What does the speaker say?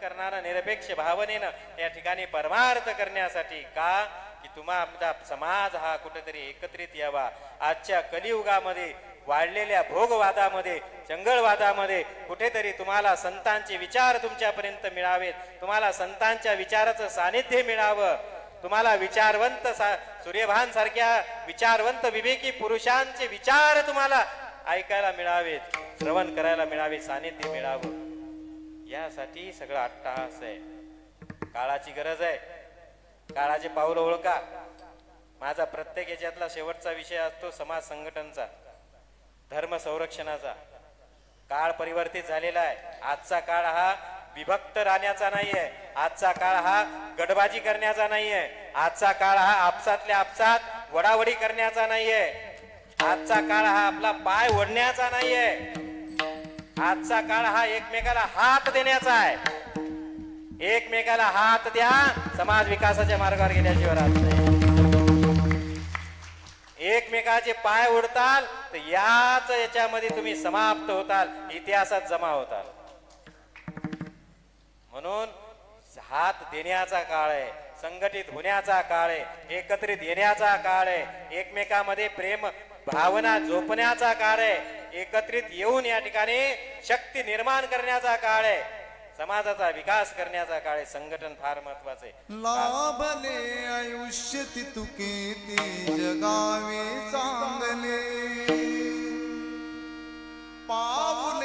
करणारा निरपेक्ष भावनेनं या ठिकाणी परमार्थ करण्यासाठी का की तुम्हा समाज हा कुठेतरी एकत्रित यावा. आजच्या कलियुगामध्ये वाढलेल्या भोगवादामध्ये चंगळवादामध्ये कुठेतरी तुम्हाला संतांचे विचार तुमच्यापर्यंत मिळावेत, तुम्हाला संतांच्या विचाराचं सानिध्य मिळावं, तुम्हाला विचारवंत सूर्यभान सारख्या विचारवंत विवेकी पुरुषांचे विचार तुम्हाला ऐकायला मिळावेत, श्रवण करायला मिळावे, सानिध्य मिळावं. यासाठी सगळं अट्टहास आहे. काळाची गरज आहे. काळाचे पाऊल ओळखा. माझा प्रत्येक याच्यातला शेवटचा विषय असतो समाज संघटनचा, धर्म संरक्षणाचा. काळ परिवर्तित झालेला आहे. आजचा काळ हा विभक्त राहण्याचा नाहीये. आजचा काळ हा गडबाजी करण्याचा नाहीये. आजचा काळ हा आपसातल्या आपसात वडावडी करण्याचा नाहीये. आजचा काळ हा आपला पाय ओढण्याचा नाहीये. आजचा काळ हा एकमेकाला हात देण्याचा आहे. एकमेकाला हात द्या, समाज विकासाच्या मार्गावर गेल्याशिवाय राहत नाही. एकमेकाचे पाय ओढताल तर याच्यामध्ये तुम्ही समाप्त होताल, इतिहासात जमा होताल. म्हणून हात देण्याचा काळ आहे, संघटित होण्याचा काळ आहे, एकत्रित येण्याचा काळ आहे, एकमेकामध्ये प्रेम भावना जोपण्याचा काळ आहे, एकत्रित येऊन या ठिकाणी शक्ती निर्माण करण्याचा काळ आहे, समाजाचा विकास करण्याचा काळ आहे. संघटन फार महत्वाचे. लाभले आयुष्य तितुके जगावे चांगले पाऊल